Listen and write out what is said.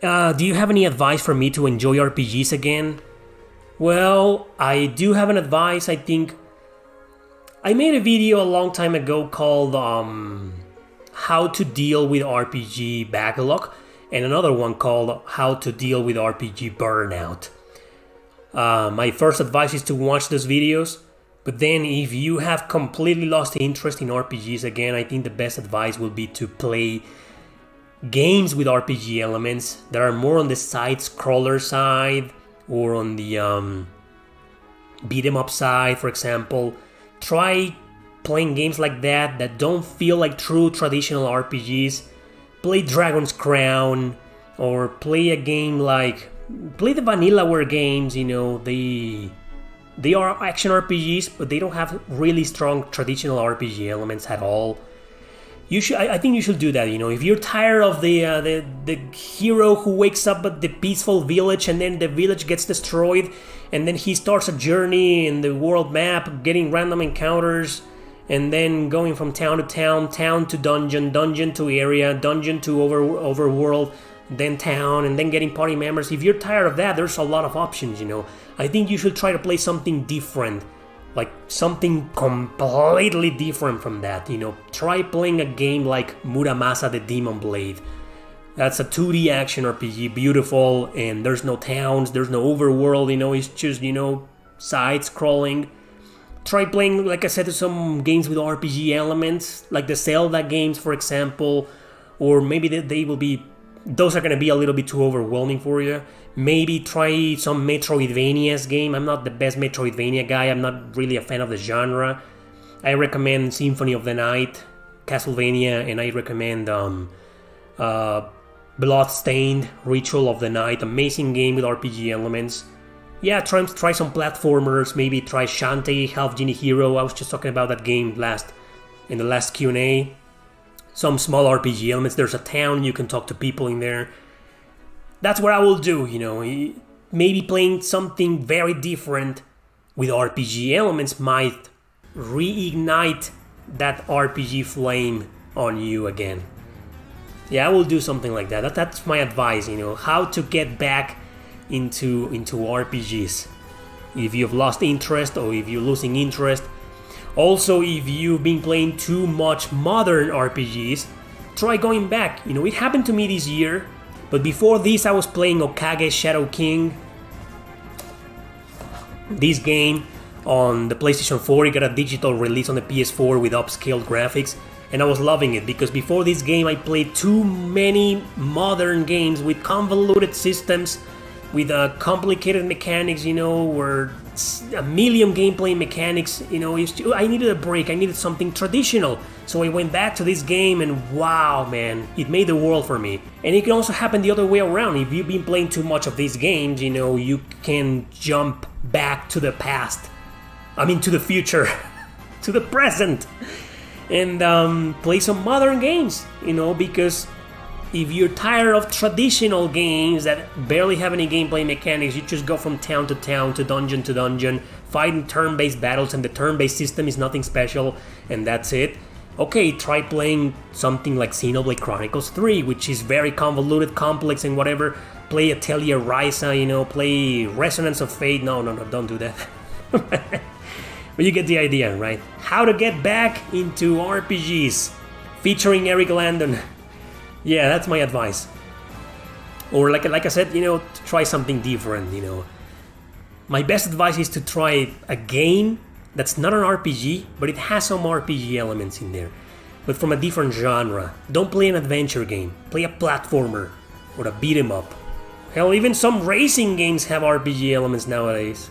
Do you have any advice for me to enjoy RPGs again? Well, I do have an advice. I think I made a video a long time ago called How to Deal with RPG Backlog, and another one called How to Deal with RPG Burnout. My first advice is to watch those videos, but then if you have completely lost interest in RPGs again, I think the best advice will be to play games with RPG elements that are more on the side-scroller side or on the beat-em-up side, for example. Try playing games like that don't feel like true traditional RPGs. Play Dragon's Crown, or play a game like... Play the Vanillaware games, they are action RPGs, but they don't have really strong traditional RPG elements at all. I think you should do that. If you're tired of the hero who wakes up at the peaceful village and then the village gets destroyed, and then he starts a journey in the world map, getting random encounters, and then going from town to town, town to dungeon, dungeon to area, dungeon to overworld, then town, and then getting party members. If you're tired of that, there's a lot of options. I think you should try to play something different. Like something completely different from that, Try playing a game like Muramasa the Demon Blade. That's a 2D action RPG, beautiful, and there's no towns, there's no overworld, it's just, side-scrolling. Try playing, like I said, some games with RPG elements, like the Zelda games, for example, or maybe those are going to be a little bit too overwhelming for you. Maybe try some Metroidvanias game. I'm not the best Metroidvania guy. I'm not really a fan of the genre. I recommend Symphony of the Night, Castlevania, and I recommend Bloodstained, Ritual of the Night. Amazing game with RPG elements. Yeah, try some platformers. Maybe try Shantae, Half Genie Hero. I was just talking about that game in the last Q&A. Some small RPG elements. There's a town, you can talk to people in there. That's what I will do, Maybe playing something very different with RPG elements might reignite that RPG flame on you again. Yeah, I will do something like that. That's my advice, how to get back into RPGs. If you've lost interest or if you're losing interest. Also, if you've been playing too much modern RPGs, try going back. It happened to me this year. But before this, I was playing Okage Shadow King. This game on the PlayStation 4, it got a digital release on the PS4 with upscaled graphics. And I was loving it because before this game, I played too many modern games with convoluted systems, with complicated mechanics, where a million gameplay mechanics, I needed a break, I needed something traditional. So I went back to this game and wow, man, it made the world for me. And it can also happen the other way around. If you've been playing too much of these games, you can jump back to the past. To the future, to the present, and play some modern games, because if you're tired of traditional games that barely have any gameplay mechanics, you just go from town to town, to dungeon, fighting turn-based battles, and the turn-based system is nothing special, and that's it. Okay, try playing something like Xenoblade Chronicles 3, which is very convoluted, complex, and whatever. Play Atelier Ryza, play Resonance of Fate. No, don't do that. But you get the idea, right? How to get back into RPGs, featuring Erick Landon. Yeah, that's my advice. Or like I said, try something different, My best advice is to try a game that's not an RPG, but it has some RPG elements in there, but from a different genre. Don't play an adventure game. Play a platformer or a beat 'em up. Hell, even some racing games have RPG elements nowadays.